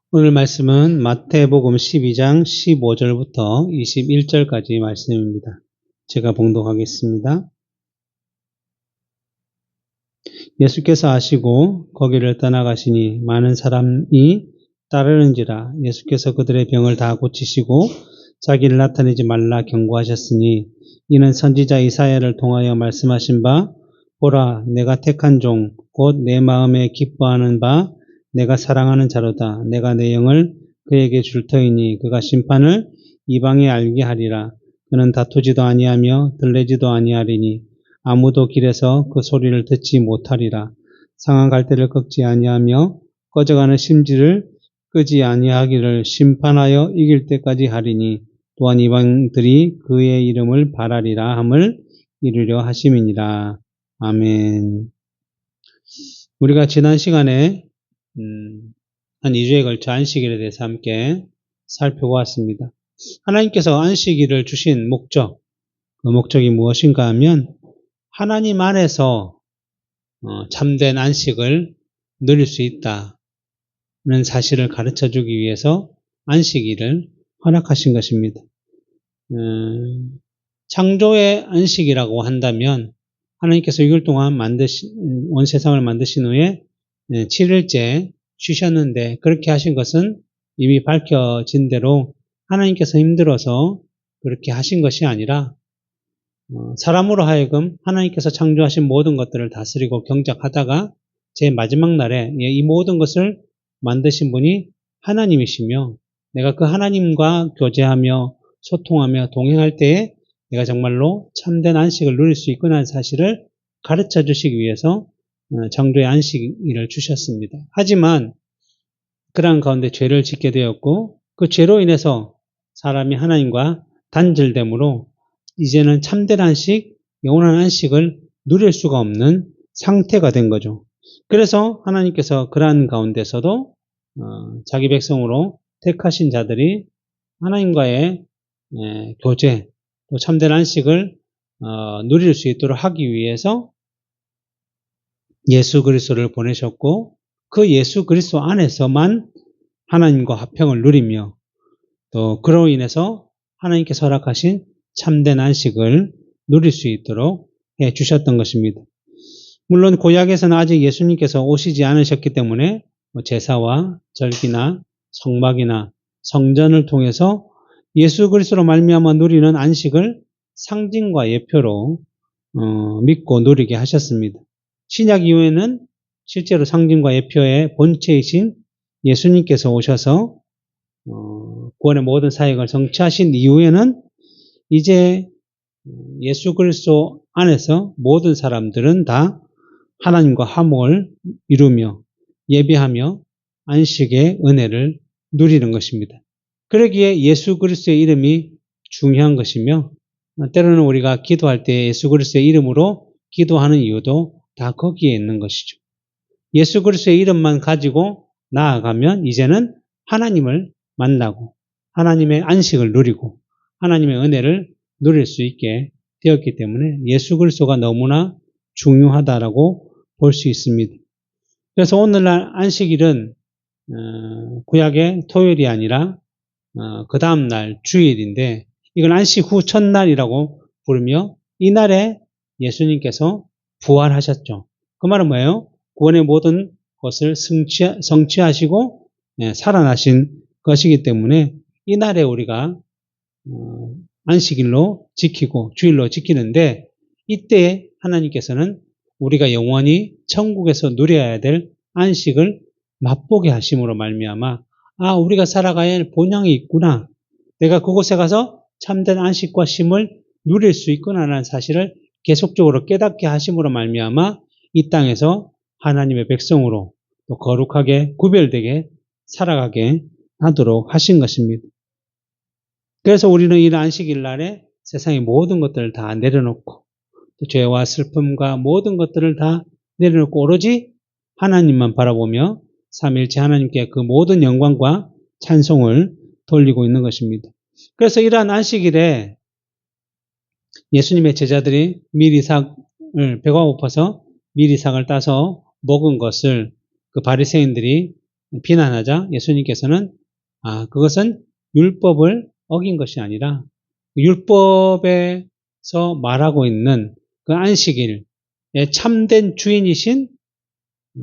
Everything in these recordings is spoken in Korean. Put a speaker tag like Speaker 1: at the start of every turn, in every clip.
Speaker 1: 오늘 말씀은 마태복음 12장 15절부터 21절까지 말씀입니다. 제가 봉독하겠습니다. 예수께서 아시고 거기를 떠나가시니 많은 사람이 따르는지라. 예수께서 그들의 병을 다 고치시고 자기를 나타내지 말라 경고하셨으니 이는 선지자 이사야를 통하여 말씀하신 바 보라 내가 택한 종 곧 내 마음에 기뻐하는 바 내가 사랑하는 자로다. 내가 내 영을 그에게 줄 터이니 그가 심판을 이방에 알게 하리라. 그는 다투지도 아니하며 들레지도 아니하리니 아무도 길에서 그 소리를 듣지 못하리라. 상한 갈대를 꺾지 아니하며 꺼져가는 심지를 끄지 아니하기를 심판하여 이길 때까지 하리니 또한 이방들이 그의 이름을 바라리라 함을 이루려 하심이니라. 아멘. 우리가 지난 시간에 한 2주에 걸쳐 안식일에 대해서 함께 살펴보았습니다. 하나님께서 안식일을 주신 목적, 그 목적이 무엇인가 하면 하나님 안에서 참된 안식을 누릴 수 있다는 사실을 가르쳐주기 위해서 안식일을 허락하신 것입니다. 창조의 안식이라고 한다면 하나님께서 6일 동안 온 세상을 만드신 후에 7일째 쉬셨는데 그렇게 하신 것은 이미 밝혀진 대로 하나님께서 힘들어서 그렇게 하신 것이 아니라 사람으로 하여금 하나님께서 창조하신 모든 것들을 다스리고 경작하다가 제 마지막 날에 이 모든 것을 만드신 분이 하나님이시며 내가 그 하나님과 교제하며 소통하며 동행할 때에 내가 정말로 참된 안식을 누릴 수 있구나 하는 사실을 가르쳐 주시기 위해서 창조의 안식일을 주셨습니다. 하지만 그러한 가운데 죄를 짓게 되었고 그 죄로 인해서 사람이 하나님과 단절됨으로 이제는 참된 안식, 영원한 안식을 누릴 수가 없는 상태가 된 거죠. 그래서 하나님께서 그러한 가운데서도 자기 백성으로 택하신 자들이 하나님과의 교제, 또 참된 안식을 누릴 수 있도록 하기 위해서 예수 그리스도를 보내셨고 그 예수 그리스도 안에서만 하나님과 화평을 누리며 또 그로 인해서 하나님께서 허락하신 참된 안식을 누릴 수 있도록 해 주셨던 것입니다. 물론 구약에서는 아직 예수님께서 오시지 않으셨기 때문에 제사와 절기나 성막이나 성전을 통해서 예수 그리스도로 말미암아 누리는 안식을 상징과 예표로 믿고 누리게 하셨습니다. 신약 이후에는 실제로 상징과 예표의 본체이신 예수님께서 오셔서 구원의 모든 사역을 성취하신 이후에는 이제 예수 그리스도 안에서 모든 사람들은 다 하나님과 화목을 이루며 예배하며 안식의 은혜를 누리는 것입니다. 그러기에 예수 그리스도의 이름이 중요한 것이며 때로는 우리가 기도할 때 예수 그리스도의 이름으로 기도하는 이유도 다 거기에 있는 것이죠. 예수 그리스도의 이름만 가지고 나아가면 이제는 하나님을 만나고 하나님의 안식을 누리고 하나님의 은혜를 누릴 수 있게 되었기 때문에 예수 그리스도가 너무나 중요하다라고 볼 수 있습니다. 그래서 오늘날 안식일은 구약의 토요일이 아니라 그 다음날 주일인데 이걸 안식 후 첫날이라고 부르며 이날에 예수님께서 부활하셨죠. 그 말은 뭐예요? 구원의 모든 것을 성취하시고 살아나신 것이기 때문에 이날에 우리가 안식일로 지키고 주일로 지키는데 이때 하나님께서는 우리가 영원히 천국에서 누려야 될 안식을 맛보게 하심으로 말미암아 우리가 살아가야 할 본향이 있구나. 내가 그곳에 가서 참된 안식과 쉼을 누릴 수 있구나 하는 사실을 계속적으로 깨닫게 하심으로 말미암아 이 땅에서 하나님의 백성으로 또 거룩하게 구별되게 살아가게 하도록 하신 것입니다. 그래서 우리는 이 안식일 날에 세상의 모든 것들을 다 내려놓고 또 죄와 슬픔과 모든 것들을 다 내려놓고 오로지 하나님만 바라보며 삼위일체 하나님께 그 모든 영광과 찬송을 돌리고 있는 것입니다. 그래서 이러한 안식일에 예수님의 제자들이 배가 고파서 미리삭을 따서 먹은 것을 그 바리새인들이 비난하자 예수님께서는 그것은 율법을 어긴 것이 아니라 율법에서 말하고 있는 그 안식일의 참된 주인이신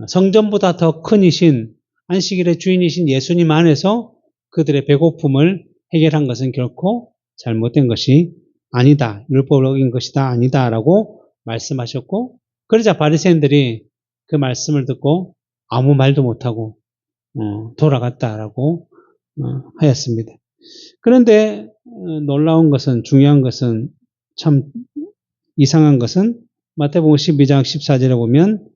Speaker 1: 성전보다 더 큰이신 안식일의 주인이신 예수님 안에서 그들의 배고픔을 해결한 것은 결코 잘못된 것이 아니다. 율법을 어긴 것이다. 아니다라고 말씀하셨고 그러자 바리새인들이 그 말씀을 듣고 아무 말도 못하고 돌아갔다라고 하였습니다. 그런데 놀라운 것은 중요한 것은 참 이상한 것은 마태복음 12장 14절에 보면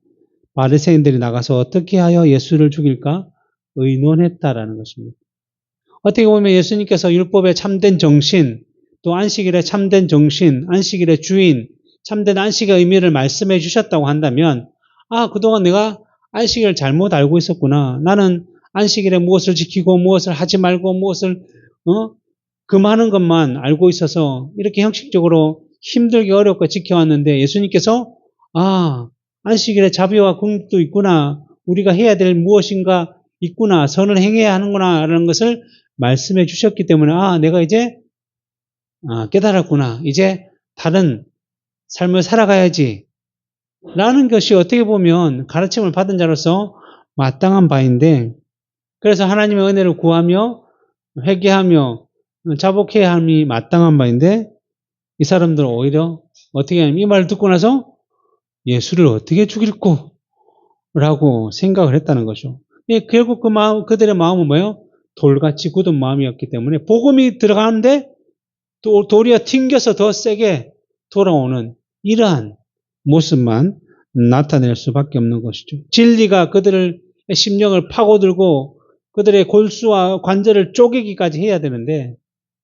Speaker 1: 바리새인들이 나가서 어떻게 하여 예수를 죽일까 의논했다라는 것입니다. 어떻게 보면 예수님께서 율법의 참된 정신, 또 안식일의 참된 정신, 안식일의 주인, 참된 안식의 의미를 말씀해 주셨다고 한다면 그동안 내가 안식일을 잘못 알고 있었구나. 나는 안식일에 무엇을 지키고 무엇을 하지 말고 무엇을 금하는 것만 알고 있어서 이렇게 형식적으로 힘들게 어렵게 지켜왔는데 예수님께서 안식일에 자비와 긍휼도 있구나. 우리가 해야 될 무엇인가 있구나. 선을 행해야 하는구나 라는 것을 말씀해 주셨기 때문에 내가 이제 깨달았구나. 이제 다른 삶을 살아가야지 라는 것이 어떻게 보면 가르침을 받은 자로서 마땅한 바인데 그래서 하나님의 은혜를 구하며 회개하며 자복해야 함이 마땅한 바인데 이 사람들은 오히려 어떻게 하냐면 이 말을 듣고 나서 예수를 어떻게 죽일꼬? 라고 생각을 했다는 거죠. 결국 그들의 마음은 뭐예요? 돌같이 굳은 마음이었기 때문에 복음이 들어가는데 도리어 튕겨서 더 세게 돌아오는 이러한 모습만 나타낼 수밖에 없는 것이죠. 진리가 그들의 심령을 파고들고 그들의 골수와 관절을 쪼개기까지 해야 되는데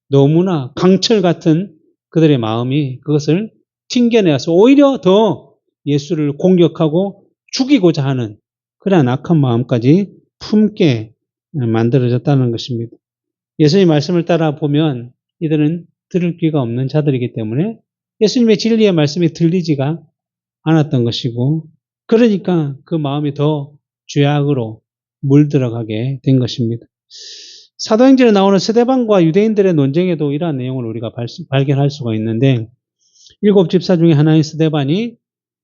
Speaker 1: 너무나 강철 같은 그들의 마음이 그것을 튕겨내어서 오히려 더 예수를 공격하고 죽이고자 하는 그러한 악한 마음까지 품게 만들어졌다는 것입니다. 예수님 말씀을 따라 보면 이들은 들을 귀가 없는 자들이기 때문에 예수님의 진리의 말씀이 들리지가 않았던 것이고 그러니까 그 마음이 더 죄악으로 물들어가게 된 것입니다. 사도행전에 나오는 스데반과 유대인들의 논쟁에도 이러한 내용을 우리가 발견할 수가 있는데 7 집사 중에 하나인 스데반이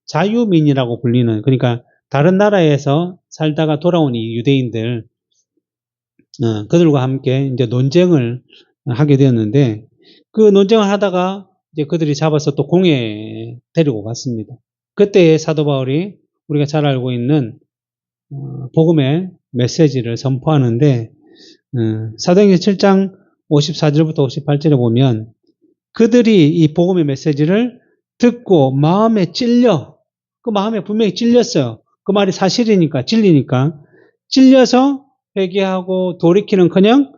Speaker 1: 자유민이라고 불리는 그러니까 다른 나라에서 살다가 돌아온 이 유대인들 그들과 함께 이제 논쟁을 하게 되었는데 그 논쟁을 하다가 이제 그들이 잡아서 또 공회에 데리고 갔습니다. 그때 사도 바울이 우리가 잘 알고 있는 복음의 메시지를 선포하는데 사도행전 7장 54절부터 58절에 보면 그들이 이 복음의 메시지를 듣고 마음에 찔려 그 마음에 분명히 찔렸어요. 그 말이 사실이니까 진리니까 찔려서 회개하고 돌이키는커녕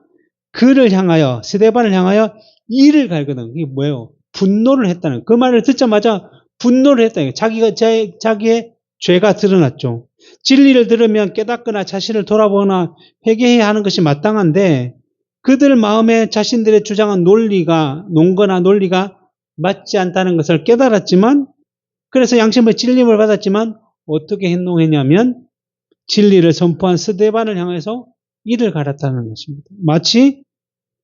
Speaker 1: 그를 향하여 스데반을 향하여 이를 갈거든. 이게 뭐예요? 분노를 했다는 그 말을 듣자마자 분노를 했다는 거예요. 자기의 죄가 드러났죠. 진리를 들으면 깨닫거나 자신을 돌아보거나 회개해야 하는 것이 마땅한데 그들 마음에 자신들의 주장한 논거나 논리가 맞지 않다는 것을 깨달았지만 그래서 양심의 찔림을 받았지만 어떻게 행동했냐면 진리를 선포한 스데반을 향해서 이를 갈았다는 것입니다. 마치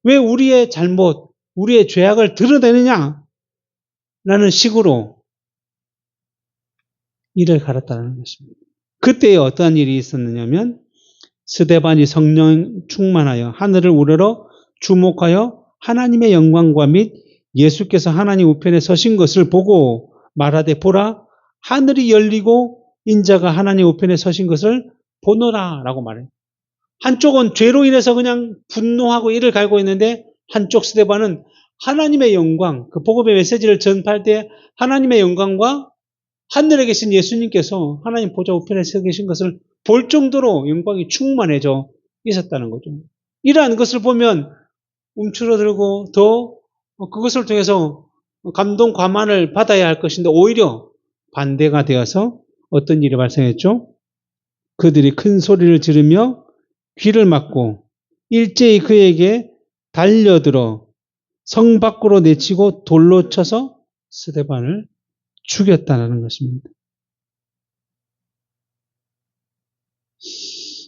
Speaker 1: 왜 우리의 잘못, 우리의 죄악을 드러내느냐 라는 식으로 이를 갈았다는 것입니다. 그때에 어떠한 일이 있었느냐면 스데반이 성령 충만하여 하늘을 우러러 주목하여 하나님의 영광과 및 예수께서 하나님 우편에 서신 것을 보고 말하되 보라 하늘이 열리고 인자가 하나님 우편에 서신 것을 보노라 라고 말해요. 한쪽은 죄로 인해서 그냥 분노하고 이를 갈고 있는데 한쪽 스데반은 하나님의 영광, 그 복음의 메시지를 전파할 때 하나님의 영광과 하늘에 계신 예수님께서 하나님 보좌 우편에 서 계신 것을 볼 정도로 영광이 충만해져 있었다는 거죠. 이러한 것을 보면 움츠러들고 더 그것을 통해서 감동 과만을 받아야 할 것인데 오히려 반대가 되어서 어떤 일이 발생했죠? 그들이 큰 소리를 지르며 귀를 막고 일제히 그에게 달려들어 성 밖으로 내치고 돌로 쳐서 스데반을 죽였다는 것입니다.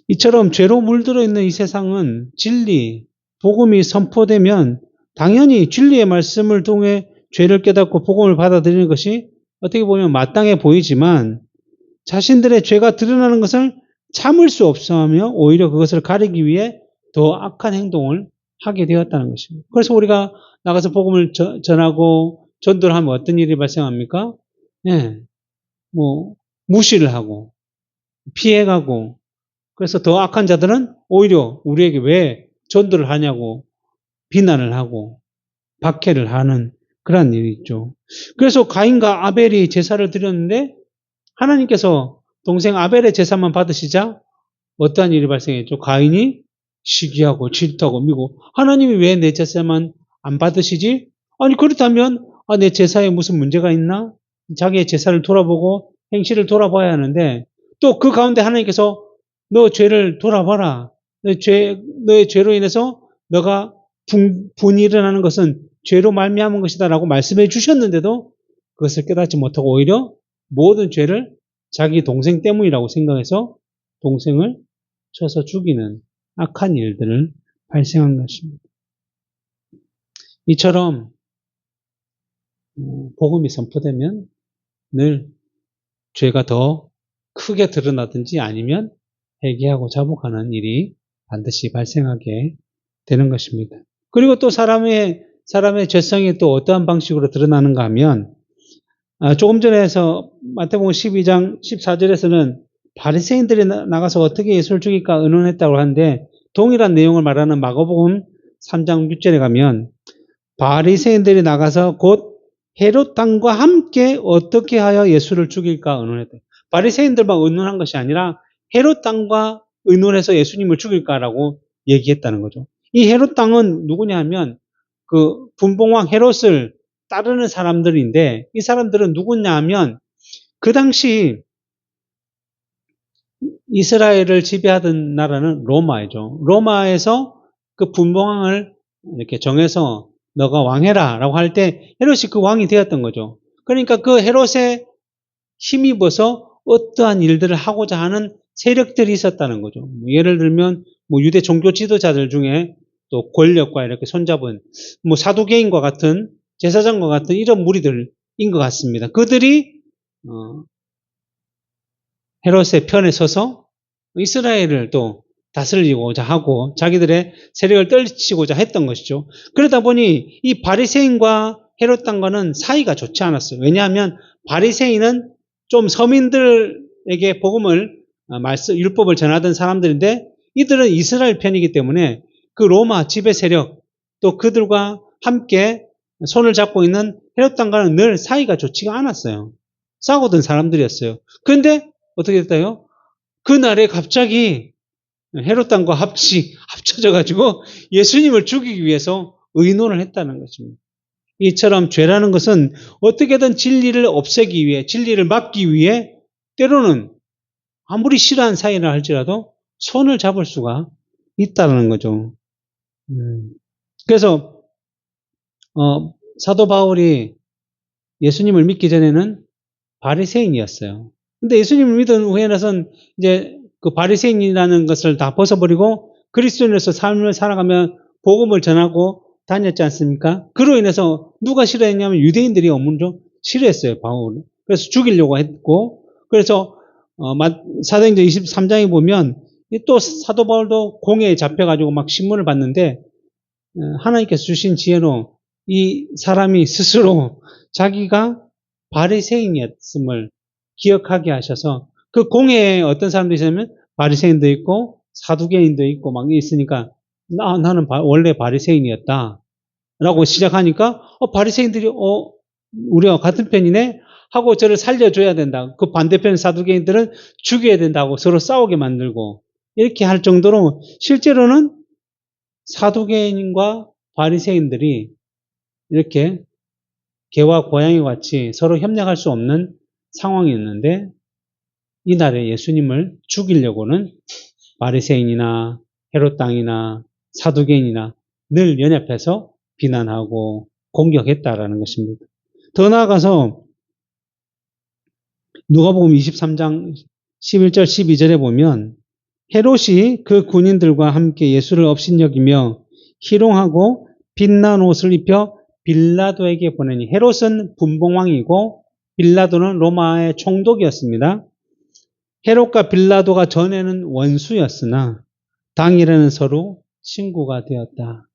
Speaker 1: 이처럼 죄로 물들어 있는 이 세상은 진리, 복음이 선포되면 당연히 진리의 말씀을 통해 죄를 깨닫고 복음을 받아들이는 것이 어떻게 보면 마땅해 보이지만 자신들의 죄가 드러나는 것을 참을 수 없어하며 오히려 그것을 가리기 위해 더 악한 행동을 하게 되었다는 것입니다. 그래서 우리가 나가서 복음을 전하고 전도를 하면 어떤 일이 발생합니까? 예, 무시를 하고 피해가고 그래서 더 악한 자들은 오히려 우리에게 왜 전도를 하냐고 비난을 하고 박해를 하는 그런 일이 있죠. 그래서 가인과 아벨이 제사를 드렸는데 하나님께서 동생 아벨의 제사만 받으시자 어떠한 일이 발생했죠? 가인이 시기하고 질투하고 미고 하나님이 왜 내 제사만 안 받으시지? 아니 그렇다면 내 제사에 무슨 문제가 있나? 자기의 제사를 돌아보고 행실을 돌아봐야 하는데 또 그 가운데 하나님께서 너 죄를 돌아봐라. 너의 죄로 인해서 너가 분이 일어나는 것은 죄로 말미암은 것이다라고 말씀해 주셨는데도 그것을 깨닫지 못하고 오히려 모든 죄를 자기 동생 때문이라고 생각해서 동생을 쳐서 죽이는 악한 일들을 발생한 것입니다. 이처럼 복음이 선포되면 늘 죄가 더 크게 드러나든지 아니면 회개하고 자복하는 일이 반드시 발생하게 되는 것입니다. 그리고 또 사람의 죄성이 또 어떠한 방식으로 드러나는가 하면 조금 전에 해서 마태복음 12장 14절에서는 바리새인들이 나가서 어떻게 예수를 죽일까 의논했다고 하는데 동일한 내용을 말하는 마가복음 3장 6절에 가면 바리새인들이 나가서 곧 헤롯 왕과 함께 어떻게 하여 예수를 죽일까 의논했다. 바리새인들만 의논한 것이 아니라 헤롯 왕과 의논해서 예수님을 죽일까라고 얘기했다는 거죠. 이 헤롯 왕은 누구냐 하면 그 분봉왕 헤롯을 따르는 사람들인데 이 사람들은 누구냐 하면 그 당시 이스라엘을 지배하던 나라는 로마이죠. 로마에서 그 분봉왕을 이렇게 정해서 너가 왕해라 라고 할 때 헤롯이 그 왕이 되었던 거죠. 그러니까 그 헤롯에 힘입어서 어떠한 일들을 하고자 하는 세력들이 있었다는 거죠. 예를 들면 유대 종교 지도자들 중에 또 권력과 이렇게 손잡은 사두개인과 같은 제사장과 같은 이런 무리들인 것 같습니다. 그들이 헤롯의 편에 서서 이스라엘을 또 다스리고자 하고 자기들의 세력을 떨치고자 했던 것이죠. 그러다 보니 이 바리새인과 헤롯 왕과는 사이가 좋지 않았어요. 왜냐하면 바리새인은 좀 서민들에게 복음을 율법을 전하던 사람들인데 이들은 이스라엘 편이기 때문에 그 로마 지배 세력 또 그들과 함께 손을 잡고 있는 헤롯 왕과는 늘 사이가 좋지가 않았어요. 싸우던 사람들이었어요. 그런데 어떻게 됐다요? 그날에 갑자기 헤롯 왕과 합쳐져 가지고 예수님을 죽이기 위해서 의논을 했다는 것입니다. 이처럼 죄라는 것은 어떻게든 진리를 없애기 위해, 진리를 막기 위해 때로는 아무리 싫어하는 사이라 할지라도 손을 잡을 수가 있다는 거죠. 그래서 사도 바울이 예수님을 믿기 전에는 바리새인이었어요. 근데 예수님을 믿은 후에는 이제 그 바리새인이라는 것을 다 벗어버리고 그리스도인으로서 삶을 살아가며 복음을 전하고 다녔지 않습니까? 그로 인해서 누가 싫어했냐면 유대인들이 엄청 싫어했어요, 바울을. 그래서 죽이려고 했고, 그래서 사도행전 23장에 보면 또 사도 바울도 공회에 잡혀가지고 막 신문을 받는데 하나님께서 주신 지혜로 이 사람이 스스로 자기가 바리새인이었음을 기억하게 하셔서 그 공회에 어떤 사람도 있으면 바리새인도 있고 사두개인도 있고 막 있으니까 나는 원래 바리새인이었다 라고 시작하니까 바리새인들이 우리가 같은 편이네 하고 저를 살려줘야 된다. 그 반대편 사두개인들은 죽여야 된다고 서로 싸우게 만들고 이렇게 할 정도로 실제로는 사두개인과 바리새인들이 이렇게 개와 고양이 같이 서로 협력할 수 없는 상황이었는데 이날에 예수님을 죽이려고는 바리새인이나 헤롯 왕이나 사두개인이나 늘 연합해서 비난하고 공격했다라는 것입니다. 더 나아가서 누가복음 23장 11절 12절에 보면 헤롯이 그 군인들과 함께 예수를 업신여기며 희롱하고 빛난 옷을 입혀 빌라도에게 보내니, 헤롯은 분봉왕이고 빌라도는 로마의 총독이었습니다. 헤롯과 빌라도가 전에는 원수였으나 당일에는 서로 친구가 되었다.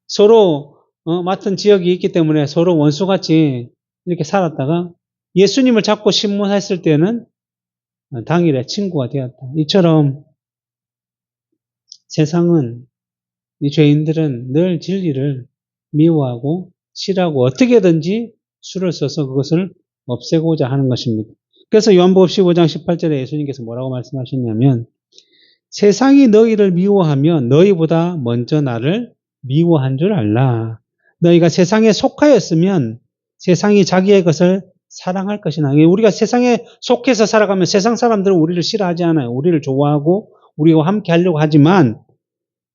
Speaker 1: 서로 맡은 지역이 있기 때문에 서로 원수같이 이렇게 살았다가 예수님을 잡고 신문했을 때는 당일에 친구가 되었다. 이처럼 세상은, 이 죄인들은 늘 진리를 미워하고 싫어하고 어떻게든지 수를 써서 그것을 없애고자 하는 것입니다. 그래서 요한복음 15장 18절에 예수님께서 뭐라고 말씀하셨냐면, 세상이 너희를 미워하면 너희보다 먼저 나를 미워한 줄 알라. 너희가 세상에 속하였으면 세상이 자기의 것을 사랑할 것이나. 우리가 세상에 속해서 살아가면 세상 사람들은 우리를 싫어하지 않아요. 우리를 좋아하고 우리와 함께 하려고 하지만,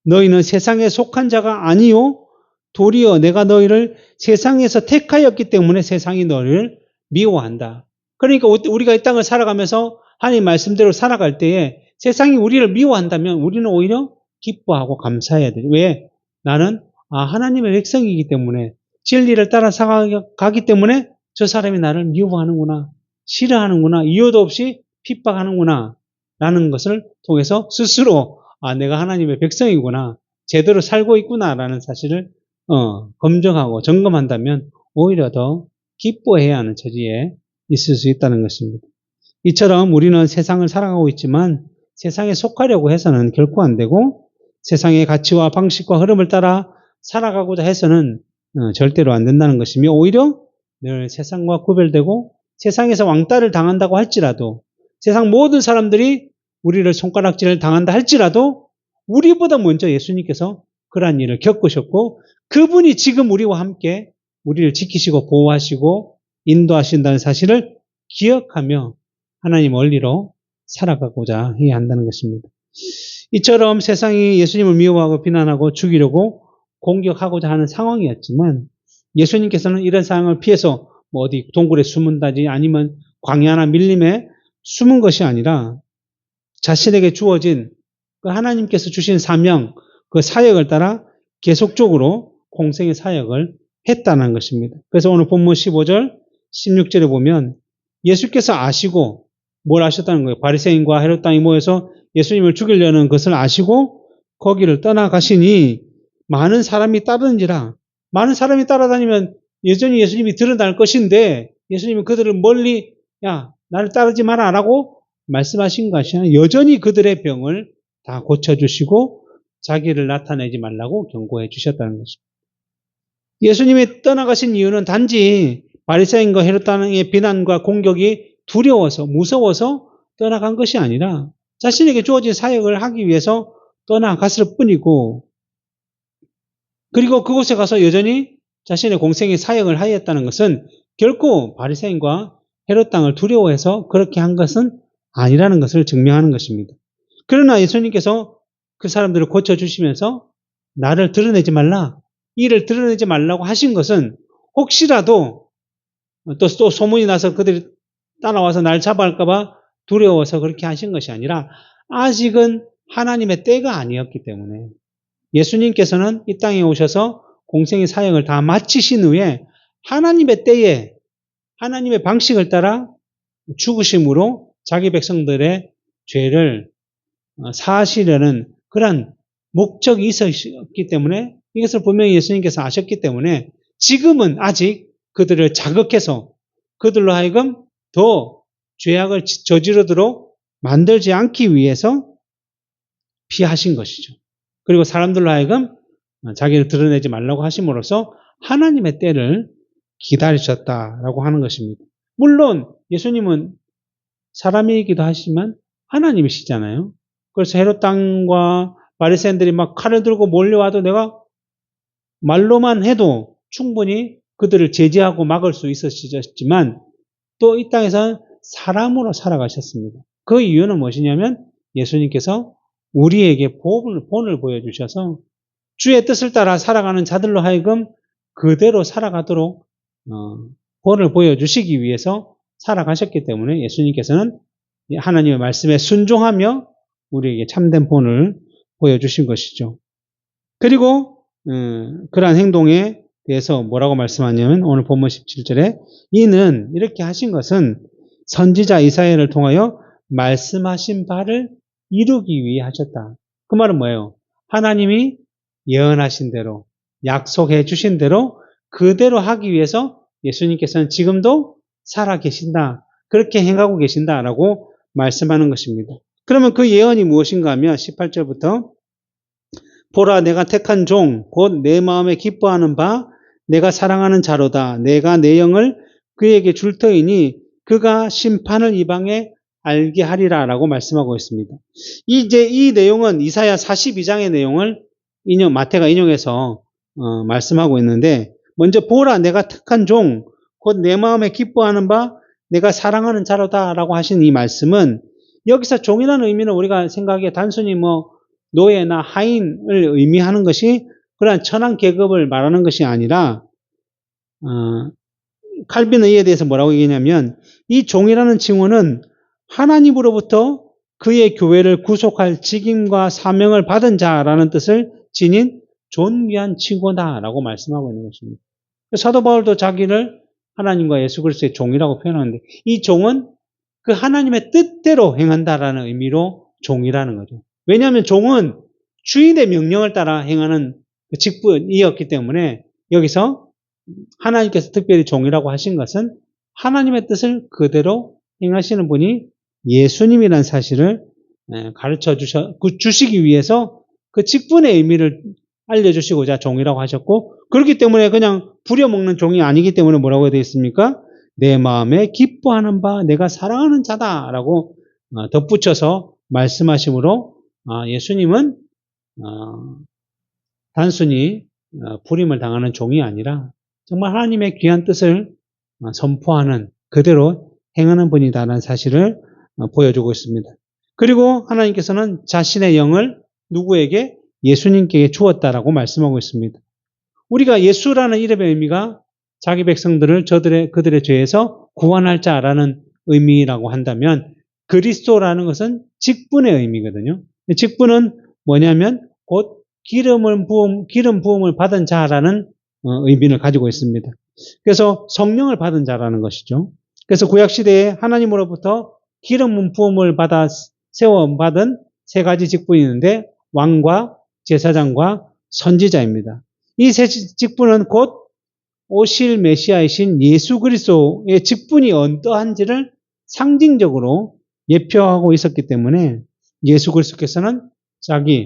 Speaker 1: 너희는 세상에 속한 자가 아니요 도리어 내가 너희를 세상에서 택하였기 때문에 세상이 너희를 미워한다. 그러니까 우리가 이 땅을 살아가면서 하나님 말씀대로 살아갈 때에 세상이 우리를 미워한다면 우리는 오히려 기뻐하고 감사해야 돼요. 왜? 나는 하나님의 백성이기 때문에, 진리를 따라 살아가기 때문에 저 사람이 나를 미워하는구나, 싫어하는구나, 이유도 없이 핍박하는구나 라는 것을 통해서 스스로 내가 하나님의 백성이구나, 제대로 살고 있구나라는 사실을 검증하고 점검한다면 오히려 더 기뻐해야 하는 처지에 있을 수 있다는 것입니다. 이처럼 우리는 세상을 살아가고 있지만 세상에 속하려고 해서는 결코 안 되고, 세상의 가치와 방식과 흐름을 따라 살아가고자 해서는 절대로 안 된다는 것이며, 오히려 늘 세상과 구별되고 세상에서 왕따를 당한다고 할지라도, 세상 모든 사람들이 우리를 손가락질을 당한다 할지라도 우리보다 먼저 예수님께서 그러한 일을 겪으셨고, 그분이 지금 우리와 함께 우리를 지키시고 보호하시고 인도하신다는 사실을 기억하며 하나님 원리로 살아가고자 해야 한다는 것입니다. 이처럼 세상이 예수님을 미워하고 비난하고 죽이려고 공격하고자 하는 상황이었지만, 예수님께서는 이런 상황을 피해서 어디 동굴에 숨은다지 아니면 광야나 밀림에 숨은 것이 아니라 자신에게 주어진 그 하나님께서 주신 사명, 그 사역을 따라 계속적으로 공생의 사역을 했다는 것입니다. 그래서 오늘 본문 15절, 16절에 보면 예수께서 아시고, 뭘 아셨다는 거예요? 바리새인과 헤롯 당이 모여서 예수님을 죽이려는 것을 아시고 거기를 떠나가시니 많은 사람이 따르는지라. 많은 사람이 따라다니면 여전히 예수님이 드러날 것인데, 예수님은 그들을 멀리 야 나를 따르지 마라 라고 말씀하신 것이 아니라 여전히 그들의 병을 다 고쳐주시고 자기를 나타내지 말라고 경고해 주셨다는 것입니다. 예수님이 떠나가신 이유는 단지 바리새인과 헤롯 당의 비난과 공격이 두려워서, 무서워서 떠나간 것이 아니라 자신에게 주어진 사역을 하기 위해서 떠나갔을 뿐이고, 그리고 그곳에 가서 여전히 자신의 공생의 사역을 하였다는 것은 결코 바리새인과 헤롯 당을 두려워해서 그렇게 한 것은 아니라는 것을 증명하는 것입니다. 그러나 예수님께서 그 사람들을 고쳐주시면서 나를 드러내지 말라, 이를 드러내지 말라고 하신 것은 혹시라도 또 소문이 나서 그들이 따라와서 날 잡아갈까봐 두려워서 그렇게 하신 것이 아니라, 아직은 하나님의 때가 아니었기 때문에, 예수님께서는 이 땅에 오셔서 공생의 사역을 다 마치신 후에 하나님의 때에 하나님의 방식을 따라 죽으심으로 자기 백성들의 죄를 사하시려는 그런 목적이 있었기 때문에, 이것을 분명히 예수님께서 아셨기 때문에 지금은 아직 그들을 자극해서 그들로 하여금 더 죄악을 저지르도록 만들지 않기 위해서 피하신 것이죠. 그리고 사람들로 하여금 자기를 드러내지 말라고 하심으로써 하나님의 때를 기다리셨다라고 하는 것입니다. 물론 예수님은 사람이기도 하지만 하나님이시잖아요. 그래서 헤롯 당과 바리새인들이 막 칼을 들고 몰려와도 내가 말로만 해도 충분히 그들을 제지하고 막을 수 있었지만, 또 이 땅에서는 사람으로 살아가셨습니다. 그 이유는 무엇이냐면 예수님께서 우리에게 본을 보여주셔서 주의 뜻을 따라 살아가는 자들로 하여금 그대로 살아가도록 본을 보여주시기 위해서 살아가셨기 때문에 예수님께서는 하나님의 말씀에 순종하며 우리에게 참된 본을 보여주신 것이죠. 그리고 그러한 행동에 대해서 뭐라고 말씀하냐면 오늘 본문 17절에 이는 이렇게 하신 것은 선지자 이사야를 통하여 말씀하신 바를 이루기 위해 하셨다. 그 말은 뭐예요? 하나님이 예언하신 대로 약속해 주신 대로 그대로 하기 위해서 예수님께서는 지금도 살아 계신다. 그렇게 행하고 계신다라고 말씀하는 것입니다. 그러면 그 예언이 무엇인가 하면 18절부터 보라 내가 택한 종 곧 내 마음에 기뻐하는 바 내가 사랑하는 자로다. 내가 내 영을 그에게 줄 터이니 그가 심판을 이방에 알게 하리라 라고 말씀하고 있습니다. 이제 이 내용은 이사야 42장의 내용을 마태가 인용해서 말씀하고 있는데 먼저 보라 내가 택한 종 곧 내 마음에 기뻐하는 바 내가 사랑하는 자로다 라고 하신 이 말씀은 여기서 종이라는 의미는 우리가 생각하기에 단순히 노예나 하인을 의미하는 것이 그러한 천한 계급을 말하는 것이 아니라 칼빈은 이에 대해서 뭐라고 얘기하냐면 이 종이라는 칭호는 하나님으로부터 그의 교회를 구속할 직임과 사명을 받은 자라는 뜻을 지닌 존귀한 칭호다라고 말씀하고 있는 것입니다. 사도 바울도 자기를 하나님과 예수 그리스도의 종이라고 표현하는데 이 종은 그 하나님의 뜻대로 행한다라는 의미로 종이라는 거죠. 왜냐하면 종은 주인의 명령을 따라 행하는 그 직분이었기 때문에 여기서 하나님께서 특별히 종이라고 하신 것은 하나님의 뜻을 그대로 행하시는 분이 예수님이라는 사실을 가르쳐 주시기 위해서 그 직분의 의미를 알려주시고자 종이라고 하셨고 그렇기 때문에 그냥 부려먹는 종이 아니기 때문에 뭐라고 되어 있습니까? 내 마음에 기뻐하는 바 내가 사랑하는 자다라고 덧붙여서 말씀하심으로 예수님은 단순히 부림을 당하는 종이 아니라 정말 하나님의 귀한 뜻을 선포하는 그대로 행하는 분이다라는 사실을 보여주고 있습니다. 그리고 하나님께서는 자신의 영을 누구에게? 예수님께 주었다라고 말씀하고 있습니다. 우리가 예수라는 이름의 의미가 자기 백성들을 그들의 죄에서 구원할 자라는 의미라고 한다면 그리스도라는 것은 직분의 의미거든요. 직분은 뭐냐면 곧 기름 부음을 받은 자라는 의미를 가지고 있습니다. 그래서 성령을 받은 자라는 것이죠. 그래서 구약시대에 하나님으로부터 기름 부음을 받아 세워받은 세 가지 직분이 있는데 왕과 제사장과 선지자입니다. 이 세 직분은 곧 오실 메시아이신 예수 그리스도의 직분이 어떠한지를 상징적으로 예표하고 있었기 때문에 예수 그리스도께서는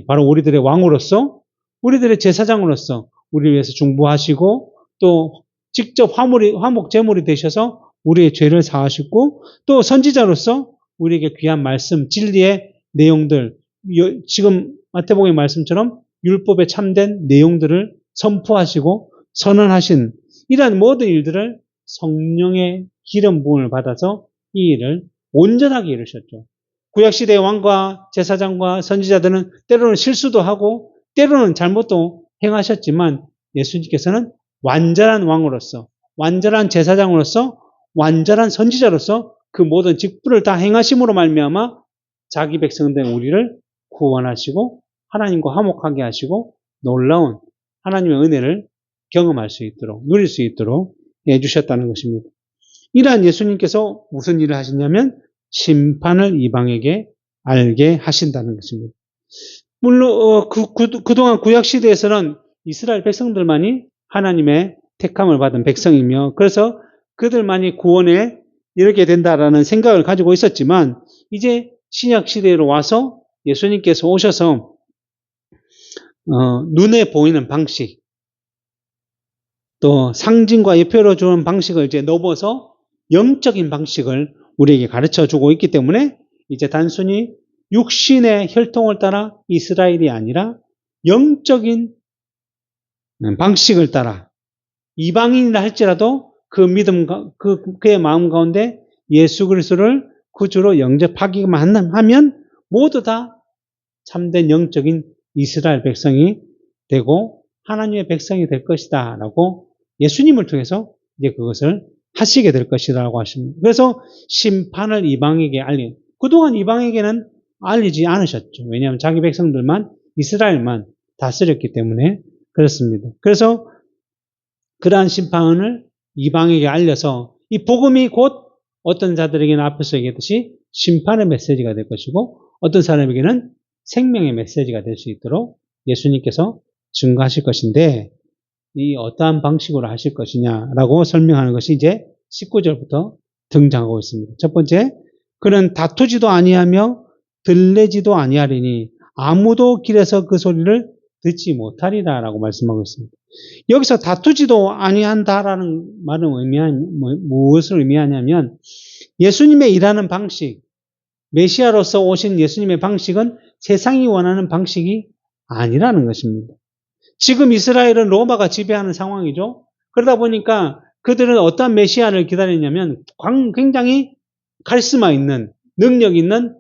Speaker 1: 바로 우리들의 왕으로서 우리들의 제사장으로서 우리를 위해서 중보하시고 또 직접 화목 제물이 되셔서 우리의 죄를 사하시고 또 선지자로서 우리에게 귀한 말씀, 진리의 내용들, 지금 마태복음의 말씀처럼 율법에 참된 내용들을 선포하시고 선언하신 이러한 모든 일들을 성령의 기름 부음을 받아서 이 일을 온전하게 이루셨죠. 구약시대의 왕과 제사장과 선지자들은 때로는 실수도 하고 때로는 잘못도 행하셨지만 예수님께서는 완전한 왕으로서 완전한 제사장으로서 완전한 선지자로서 그 모든 직분을 다 행하심으로 말미암아 자기 백성된 우리를 구원하시고 하나님과 화목하게 하시고 놀라운 하나님의 은혜를 경험할 수 있도록 누릴 수 있도록 해주셨다는 것입니다. 이러한 예수님께서 무슨 일을 하시냐면 심판을 이방에게 알게 하신다는 것입니다. 물론 그동안 구약시대에서는 이스라엘 백성들만이 하나님의 택함을 받은 백성이며 그래서 그들만이 구원에 이르게 된다라는 생각을 가지고 있었지만 이제 신약시대로 와서 예수님께서 오셔서 눈에 보이는 방식 또 상징과 예표로 주는 방식을 이제 넘어서 영적인 방식을 우리에게 가르쳐 주고 있기 때문에 이제 단순히 육신의 혈통을 따라 이스라엘이 아니라 영적인 방식을 따라 이방인이라 할지라도 그 믿음, 그의 마음 가운데 예수 그리스도를 구주로 영접하기만 하면 모두 다 참된 영적인 이스라엘 백성이 되고 하나님의 백성이 될 것이다 라고 예수님을 통해서 이제 그것을 하시게 될 것이라고 하십니다. 그래서 심판을 이방에게 알린 그동안 이방에게는 알리지 않으셨죠. 왜냐하면 자기 백성들만, 이스라엘만 다스렸기 때문에 그렇습니다. 그래서 그러한 심판을 이방에게 알려서 이 복음이 곧 어떤 자들에게는 앞에서 얘기했듯이 심판의 메시지가 될 것이고 어떤 사람에게는 생명의 메시지가 될 수 있도록 예수님께서 증거하실 것인데 이 어떠한 방식으로 하실 것이냐라고 설명하는 것이 이제 19절부터 등장하고 있습니다. 첫 번째, 그는 다투지도 아니하며 들레지도 아니하리니 아무도 길에서 그 소리를 듣지 못하리라라고 말씀하고 있습니다. 여기서 다투지도 아니한다라는 말은 무엇을 의미하냐면 예수님의 일하는 방식, 메시아로서 오신 예수님의 방식은 세상이 원하는 방식이 아니라는 것입니다. 지금 이스라엘은 로마가 지배하는 상황이죠. 그러다 보니까 그들은 어떠한 메시아를 기다리냐면 굉장히 카리스마 있는, 능력 있는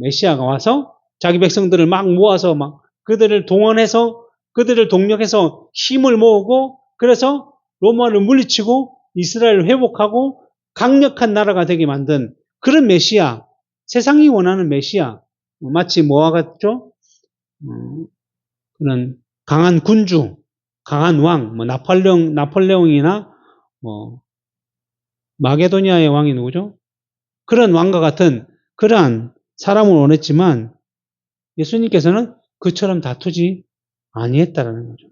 Speaker 1: 메시아가 와서 자기 백성들을 막 모아서 막 그들을 동원해서 그들을 동력해서 힘을 모으고 그래서 로마를 물리치고 이스라엘을 회복하고 강력한 나라가 되게 만든 그런 메시아, 세상이 원하는 메시아, 마치 뭐와 같죠? 그런 강한 군주, 강한 왕, 나폴레옹이나 마게도니아의 왕이 누구죠? 그런 왕과 같은 그러한 사람을 원했지만 예수님께서는 그처럼 다투지 아니했다라는 거죠.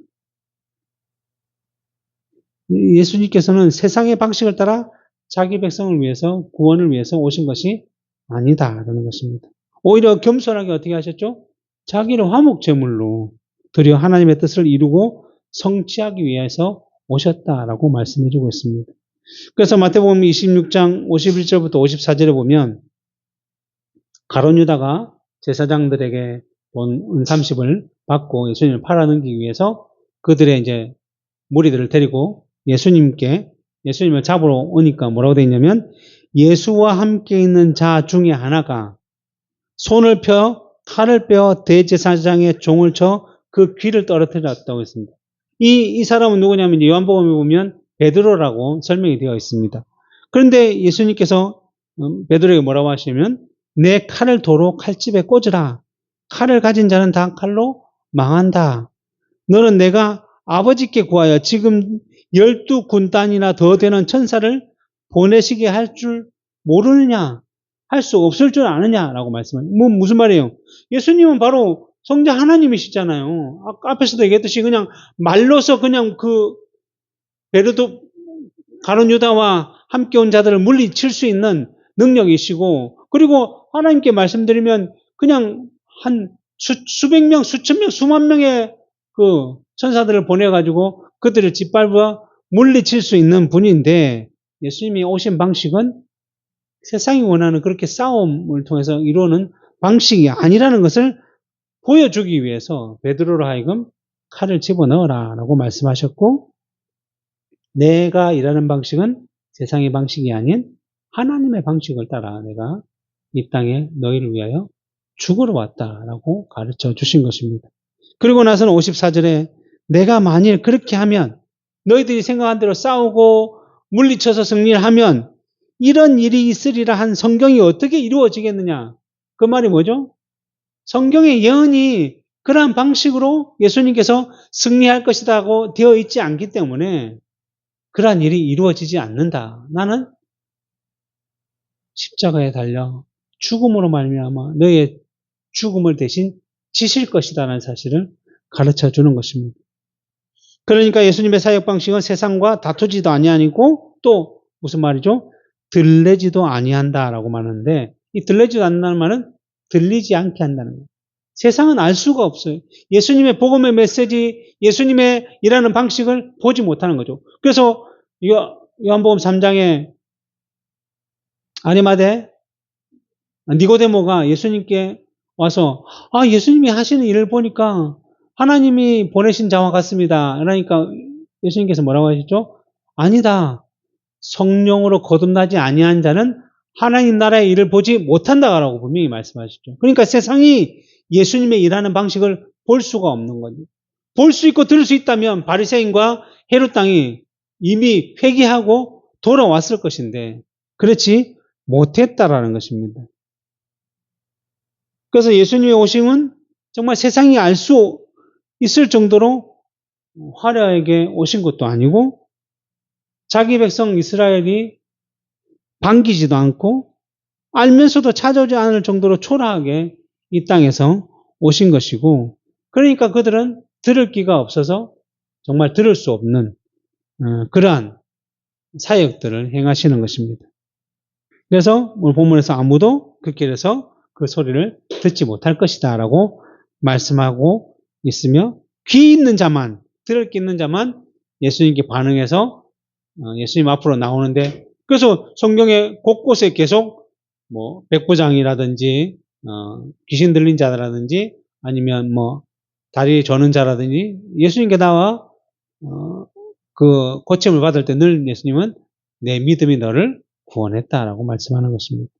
Speaker 1: 예수님께서는 세상의 방식을 따라 자기 백성을 위해서 구원을 위해서 오신 것이 아니다라는 것입니다. 오히려 겸손하게 어떻게 하셨죠? 자기를 화목제물로 드려 하나님의 뜻을 이루고 성취하기 위해서 오셨다라고 말씀해주고 있습니다. 그래서 마태복음 26장 51절부터 54절에 보면 가룟 유다가 제사장들에게 돈 은 30을 받고 예수님을 팔아넘기기 위해서 그들의 이제 무리들을 데리고 예수님을 잡으러 오니까 뭐라고 되어 있냐면 예수와 함께 있는 자 중에 하나가 손을 펴 칼을 빼어 대제사장의 종을 쳐 그 귀를 떨어뜨렸다고 했습니다. 이 사람은 누구냐면 요한복음에 보면 베드로라고 설명이 되어 있습니다. 그런데 예수님께서 베드로에게 뭐라고 하시면 내 칼을 도로 칼집에 꽂으라. 칼을 가진 자는 다 칼로 망한다. 너는 내가 아버지께 구하여 지금 12군단이나 더 되는 천사를 보내시게 할 줄 모르느냐? 할 수 없을 줄 아느냐라고 말씀합니다. 무슨 말이에요? 예수님은 바로 성자 하나님이시잖아요. 앞에서도 얘기했듯이 그냥 말로서 그냥 가룟 유다와 함께 온 자들을 물리칠 수 있는 능력이시고 그리고 하나님께 말씀드리면 그냥 한 수백 명, 수천 명, 수만 명의 그 천사들을 보내가지고 그들을 짓밟아 물리칠 수 있는 분인데 예수님이 오신 방식은 세상이 원하는 그렇게 싸움을 통해서 이루는 방식이 아니라는 것을 보여주기 위해서 베드로로 하여금 칼을 집어넣어라 라고 말씀하셨고 내가 일하는 방식은 세상의 방식이 아닌 하나님의 방식을 따라 내가 이 땅에 너희를 위하여 죽으러 왔다라고 가르쳐 주신 것입니다. 그리고 나서는 54절에 내가 만일 그렇게 하면 너희들이 생각한 대로 싸우고 물리쳐서 승리를 하면 이런 일이 있으리라 한 성경이 어떻게 이루어지겠느냐? 그 말이 뭐죠? 성경의 예언이 그러한 방식으로 예수님께서 승리할 것이라고 되어 있지 않기 때문에 그러한 일이 이루어지지 않는다. 나는 십자가에 달려 죽음으로 말미암아 너의 죽음을 대신 지실 것이다라는 사실을 가르쳐 주는 것입니다. 그러니까 예수님의 사역 방식은 세상과 다투지도 아니하고 또 무슨 말이죠? 들레지도 아니한다라고 말하는데 이 들레지도 않는다는 말은 들리지 않게 한다는 거예요. 세상은 알 수가 없어요. 예수님의 복음의 메시지, 예수님의 일하는 방식을 보지 못하는 거죠. 그래서 요한복음 3장에 아리마대 니고데모가 예수님께 와서 예수님이 하시는 일을 보니까 하나님이 보내신 자와 같습니다. 그러니까 예수님께서 뭐라고 하셨죠? 아니다. 성령으로 거듭나지 아니한 자는 하나님 나라의 일을 보지 못한다라고 분명히 말씀하셨죠. 그러니까 세상이 예수님의 일하는 방식을 볼 수가 없는 거죠. 볼 수 있고 들을 수 있다면 바리새인과 헤롯 당이 이미 회개하고 돌아왔을 것인데 그렇지 못했다라는 것입니다. 그래서 예수님의 오심은 정말 세상이 알 수 있을 정도로 화려하게 오신 것도 아니고 자기 백성 이스라엘이 반기지도 않고 알면서도 찾아오지 않을 정도로 초라하게 이 땅에서 오신 것이고 그러니까 그들은 들을 귀가 없어서 정말 들을 수 없는 그러한 사역들을 행하시는 것입니다. 그래서 오늘 본문에서 아무도 그 길에서 그 소리를 듣지 못할 것이다 라고 말씀하고 있으며 귀 있는 자만, 들을 귀 있는 자만 예수님께 반응해서 예수님 앞으로 나오는데 그래서 성경에 곳곳에 계속 뭐 백부장이라든지 귀신 들린 자라든지 아니면 뭐 다리 저는 자라든지 예수님께 나와 그 고침을 받을 때 늘 예수님은 내 믿음이 너를 구원했다라고 말씀하는 것입니다.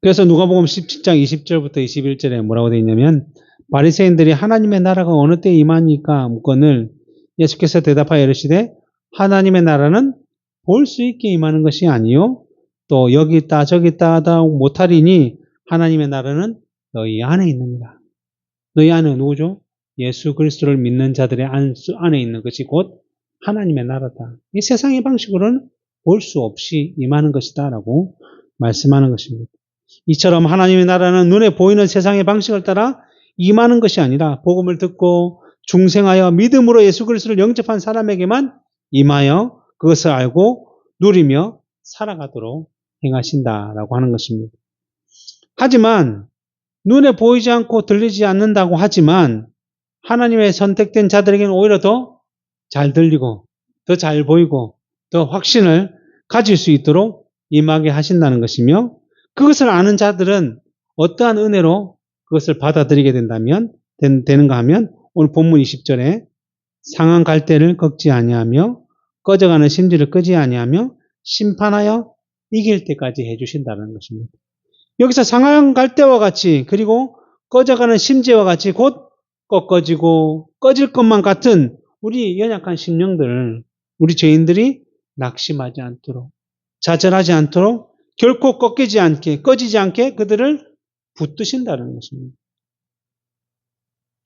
Speaker 1: 그래서 누가복음 17장 20절부터 21절에 뭐라고 되어 있냐면 바리새인들이 하나님의 나라가 어느 때 임하니까 묻거늘 예수께서 대답하여 이르시되 하나님의 나라는 볼 수 있게 임하는 것이 아니요 또 여기 있다 저기 있다 하다 못하리니 하나님의 나라는 너희 안에 있느니라. 너희 안에 누구죠? 예수 그리스도를 믿는 자들의 안에 있는 것이 곧 하나님의 나라다. 이 세상의 방식으로는 볼 수 없이 임하는 것이다 라고 말씀하는 것입니다. 이처럼 하나님의 나라는 눈에 보이는 세상의 방식을 따라 임하는 것이 아니라 복음을 듣고 중생하여 믿음으로 예수 그리스도를 영접한 사람에게만 임하여 그것을 알고 누리며 살아가도록 행하신다라고 하는 것입니다. 하지만 눈에 보이지 않고 들리지 않는다고 하지만 하나님의 선택된 자들에게는 오히려 더 잘 들리고 더 잘 보이고 더 확신을 가질 수 있도록 임하게 하신다는 것이며 그것을 아는 자들은 어떠한 은혜로 그것을 받아들이게 되는가 하면 오늘 본문 20절에 상한 갈대를 꺾지 아니하며 꺼져가는 심지를 끄지 아니하며 심판하여 이길 때까지 해주신다는 것입니다. 여기서 상한 갈대와 같이 그리고 꺼져가는 심지와 같이 곧 꺾어지고 꺼질 것만 같은 우리 연약한 심령들을 우리 죄인들이 낙심하지 않도록 좌절하지 않도록 결코 꺾이지 않게 꺼지지 않게 그들을 붙드신다는 것입니다.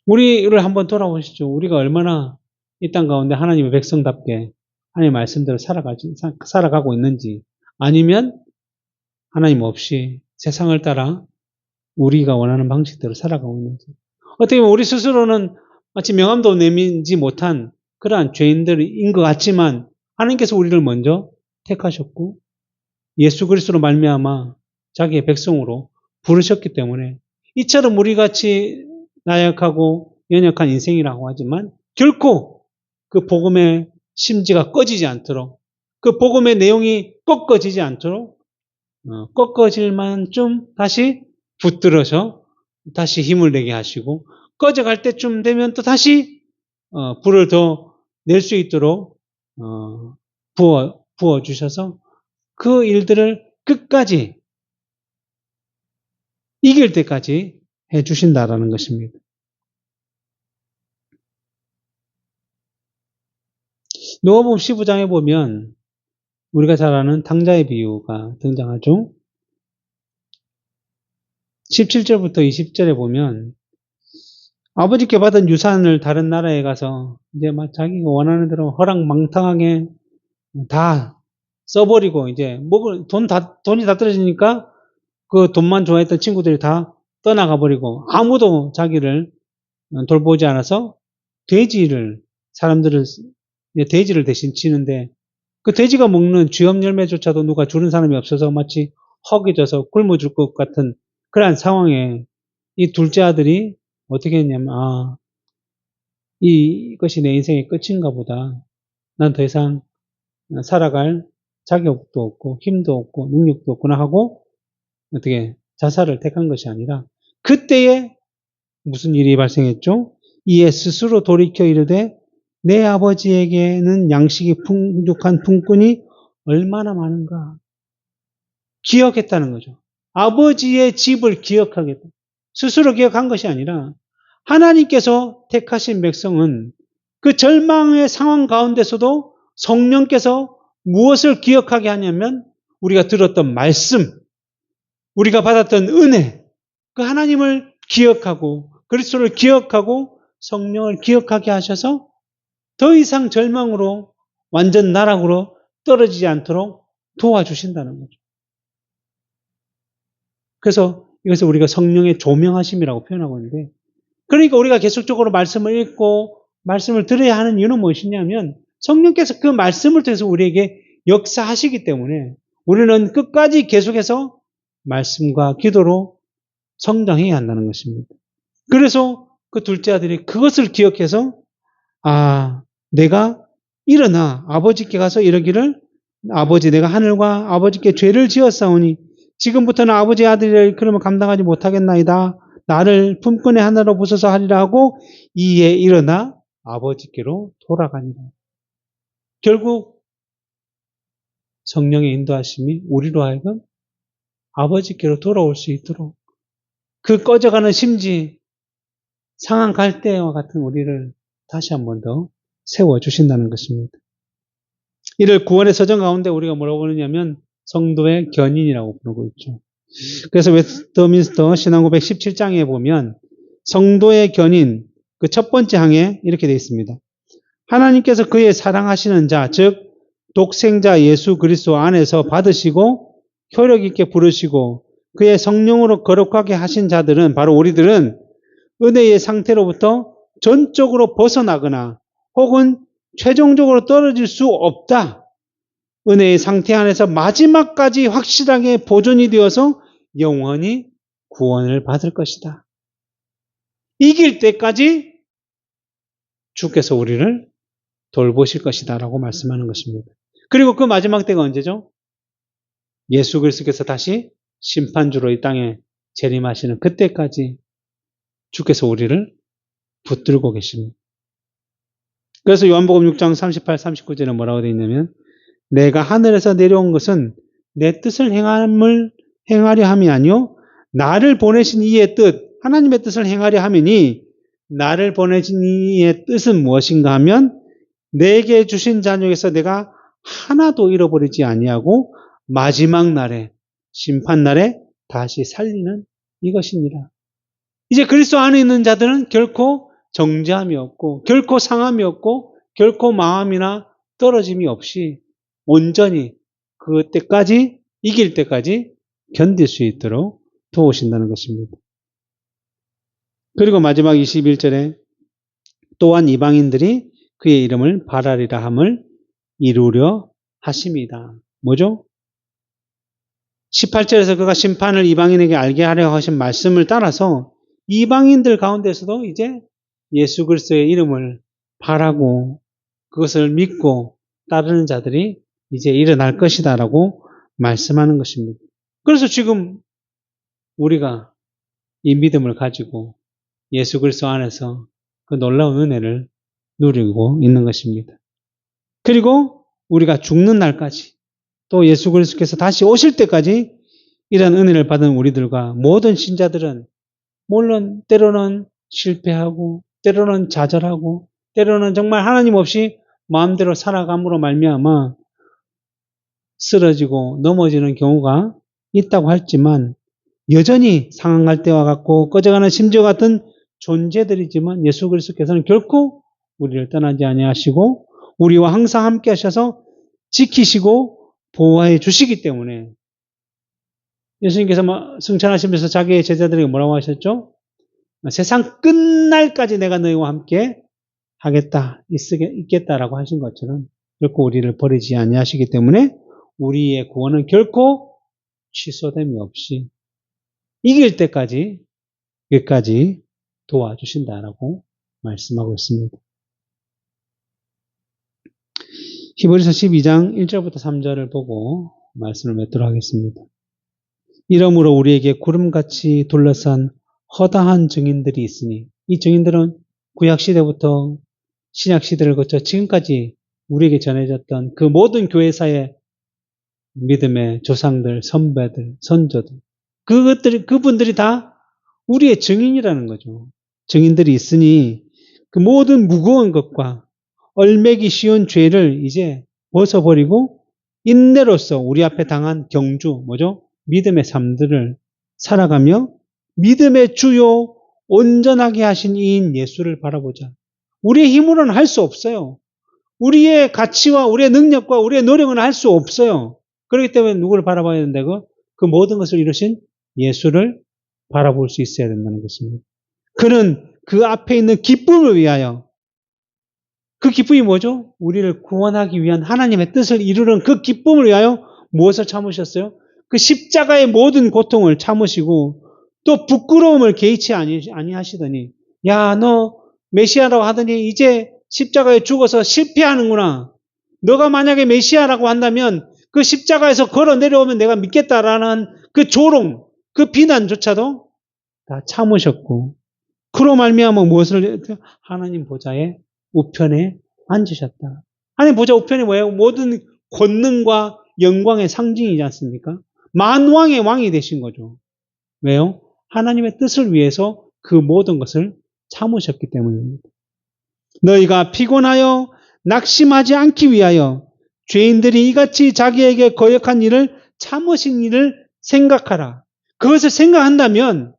Speaker 1: 우리를 한번 돌아보시죠. 우리가 얼마나 이 땅 가운데 하나님의 백성답게 하나님의 말씀대로 살아가고 있는지 아니면 하나님 없이 세상을 따라 우리가 원하는 방식대로 살아가고 있는지 어떻게 보면 우리 스스로는 마치 명함도 내밀지 못한 그러한 죄인들인 것 같지만 하나님께서 우리를 먼저 택하셨고 예수 그리스도로 말미암아 자기의 백성으로 부르셨기 때문에 이처럼 우리같이 나약하고 연약한 인생이라고 하지만 결코 그 복음의 심지가 꺼지지 않도록 그 복음의 내용이 꺾어지지 않도록 꺾어질 만큼 다시 붙들어서 다시 힘을 내게 하시고 꺼져갈 때쯤 되면 또 다시 불을 더 낼 수 있도록 부어주셔서 그 일들을 끝까지 이길 때까지 해주신다라는 것입니다. 누가복음 15장에 보면 우리가 잘 아는 탕자의 비유가 등장하죠. 17절부터 20절에 보면 아버지께 받은 유산을 다른 나라에 가서 이제 막 자기가 원하는 대로 허랑망탕하게 다 써버리고 이제 돈이 다 떨어지니까 그 돈만 좋아했던 친구들이 다 떠나가 버리고 아무도 자기를 돌보지 않아서 사람들을 돼지를 대신 치는데 그 돼지가 먹는 쥐업 열매조차도 누가 주는 사람이 없어서 마치 허기져서 굶어 죽을 것 같은 그러한 상황에 이 둘째 아들이 어떻게 했냐면 이것이 내 인생의 끝인가 보다. 난 더 이상 살아갈 자격도 없고 힘도 없고 능력도 없구나 하고 어떻게 자살을 택한 것이 아니라 그때에 무슨 일이 발생했죠? 이에 스스로 돌이켜 이르되 내 아버지에게는 양식이 풍족한 품꾼이 얼마나 많은가. 기억했다는 거죠. 아버지의 집을 기억하겠다. 스스로 기억한 것이 아니라 하나님께서 택하신 백성은 그 절망의 상황 가운데서도 성령께서 무엇을 기억하게 하냐면 우리가 들었던 말씀, 우리가 받았던 은혜, 그 하나님을 기억하고 그리스도를 기억하고 성령을 기억하게 하셔서 더 이상 절망으로 완전 나락으로 떨어지지 않도록 도와주신다는 거죠. 그래서 이것을 우리가 성령의 조명하심이라고 표현하고 있는데, 그러니까 우리가 계속적으로 말씀을 읽고 말씀을 들어야 하는 이유는 무엇이냐면 성령께서 그 말씀을 통해서 우리에게 역사하시기 때문에 우리는 끝까지 계속해서 말씀과 기도로 성장해야 한다는 것입니다. 그래서 그 둘째 아들이 그것을 기억해서 내가 일어나 아버지께 가서 이러기를, 아버지, 내가 하늘과 아버지께 죄를 지었사오니 지금부터는 아버지의 아들이라 그러면 감당하지 못하겠나이다. 나를 품꾼의 하나로 부숴서 하리라 하고 이에 일어나 아버지께로 돌아가니라. 결국 성령의 인도하심이 우리로 하여금 아버지께로 돌아올 수 있도록 그 꺼져가는 심지 상한 갈대와 같은 우리를 다시 한 번 더 세워주신다는 것입니다. 이를 구원의 서정 가운데 우리가 뭐라고 부르냐면 성도의 견인이라고 부르고 있죠. 그래서 웨스트민스터 신앙고백 17장에 보면 성도의 견인, 그 첫 번째 항에 이렇게 되어 있습니다. 하나님께서 그의 사랑하시는 자, 즉 독생자 예수 그리스도 안에서 받으시고 효력 있게 부르시고 그의 성령으로 거룩하게 하신 자들은, 바로 우리들은 은혜의 상태로부터 전적으로 벗어나거나 혹은 최종적으로 떨어질 수 없다. 은혜의 상태 안에서 마지막까지 확실하게 보존이 되어서 영원히 구원을 받을 것이다. 이길 때까지 주께서 우리를 돌보실 것이다 라고 말씀하는 것입니다. 그리고 그 마지막 때가 언제죠? 예수 그리스도께서 다시 심판주로 이 땅에 재림하시는 그때까지 주께서 우리를 붙들고 계십니다. 그래서 요한복음 6장 38, 39절에 뭐라고 되어 있냐면 내가 하늘에서 내려온 것은 내 뜻을 행하려 함이 아니요 나를 보내신 이의 뜻, 하나님의 뜻을 행하려 함이니, 나를 보내신 이의 뜻은 무엇인가 하면 내게 주신 자 중에서 내가 하나도 잃어버리지 아니하고 마지막 날에, 심판 날에 다시 살리는 이것이니라. 이제 그리스도 안에 있는 자들은 결코 정죄함이 없고 결코 상함이 없고 결코 마음이나 떨어짐이 없이 온전히 그때까지, 이길 때까지 견딜 수 있도록 도우신다는 것입니다. 그리고 마지막 21절에 또한 이방인들이 그의 이름을 바라리라 함을 이루려 하심이다. 뭐죠? 18절에서 그가 심판을 이방인에게 알게 하려 하신 말씀을 따라서 이방인들 가운데서도 이제 예수 그리스도의 이름을 바라고 그것을 믿고 따르는 자들이 이제 일어날 것이다 라고 말씀하는 것입니다. 그래서 지금 우리가 이 믿음을 가지고 예수 그리스도 안에서 그 놀라운 은혜를 누리고 있는 것입니다. 그리고 우리가 죽는 날까지, 또 예수 그리스도께서 다시 오실 때까지 이런 은혜를 받은 우리들과 모든 신자들은 물론 때로는 실패하고 때로는 좌절하고 때로는 정말 하나님 없이 마음대로 살아감으로 말미암아 쓰러지고 넘어지는 경우가 있다고 했지만 여전히 상한 때와 같고 꺼져가는 심지어 같은 존재들이지만 예수 그리스도께서는 결코 우리를 떠나지 아니하시고 우리와 항상 함께 하셔서 지키시고 보호해 주시기 때문에 예수님께서 승천하시면서 자기의 제자들에게 뭐라고 하셨죠? 세상 끝날까지 내가 너희와 함께 하겠다, 있겠다라고 하신 것처럼 결코 우리를 버리지 아니하시기 때문에 우리의 구원은 결코 취소됨이 없이 이길 때까지 끝까지 도와주신다라고 말씀하고 있습니다. 히브리서 12장 1절부터 3절을 보고 말씀을 맺도록 하겠습니다. 이러므로 우리에게 구름같이 둘러싼 허다한 증인들이 있으니, 이 증인들은 구약시대부터 신약시대를 거쳐 지금까지 우리에게 전해졌던 그 모든 교회사의 믿음의 조상들, 선배들, 선조들, 그분들이 다 우리의 증인이라는 거죠. 증인들이 있으니 그 모든 무거운 것과 얼매기 쉬운 죄를 이제 벗어버리고 인내로서 우리 앞에 당한 경주, 뭐죠? 믿음의 삶들을 살아가며 믿음의 주요 온전하게 하신 이인 예수를 바라보자. 우리의 힘으로는 할 수 없어요. 우리의 가치와 우리의 능력과 우리의 노력은 할 수 없어요. 그렇기 때문에 누구를 바라봐야 된다고? 그 모든 것을 이루신 예수를 바라볼 수 있어야 된다는 것입니다. 그는 그 앞에 있는 기쁨을 위하여, 그 기쁨이 뭐죠? 우리를 구원하기 위한 하나님의 뜻을 이루는 그 기쁨을 위하여 무엇을 참으셨어요? 그 십자가의 모든 고통을 참으시고 또 부끄러움을 개의치 아니하시더니, 야, 너 메시아라고 하더니 이제 십자가에 죽어서 실패하는구나. 너가 만약에 메시아라고 한다면 그 십자가에서 걸어 내려오면 내가 믿겠다라는 그 조롱, 그 비난조차도 다 참으셨고, 그로 말미암아 무엇을? 하나님 보좌의 우편에 앉으셨다. 하나님 보좌 우편이 뭐예요? 모든 권능과 영광의 상징이지 않습니까? 만왕의 왕이 되신 거죠. 왜요? 하나님의 뜻을 위해서 그 모든 것을 참으셨기 때문입니다. 너희가 피곤하여 낙심하지 않기 위하여 죄인들이 이같이 자기에게 거역한 일을 참으신 일을 생각하라. 그것을 생각한다면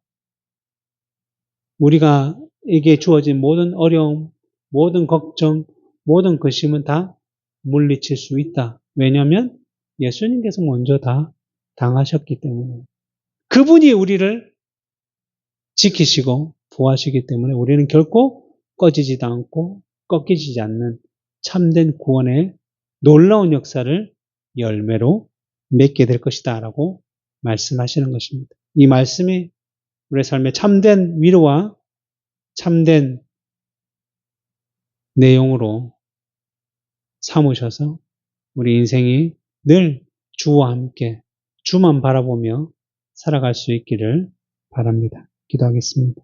Speaker 1: 우리가 에게 주어진 모든 어려움, 모든 걱정, 모든 근심은 다 물리칠 수 있다. 왜냐하면 예수님께서 먼저 다 당하셨기 때문에. 그분이 우리를 지키시고 보호하시기 때문에 우리는 결코 꺼지지도 않고 꺾이지 않는 참된 구원의 놀라운 역사를 열매로 맺게 될 것이다 라고 말씀하시는 것입니다. 이 말씀이 우리의 삶에 참된 위로와 참된 내용으로 삼으셔서 우리 인생이 늘 주와 함께 주만 바라보며 살아갈 수 있기를 바랍니다. 기도하겠습니다.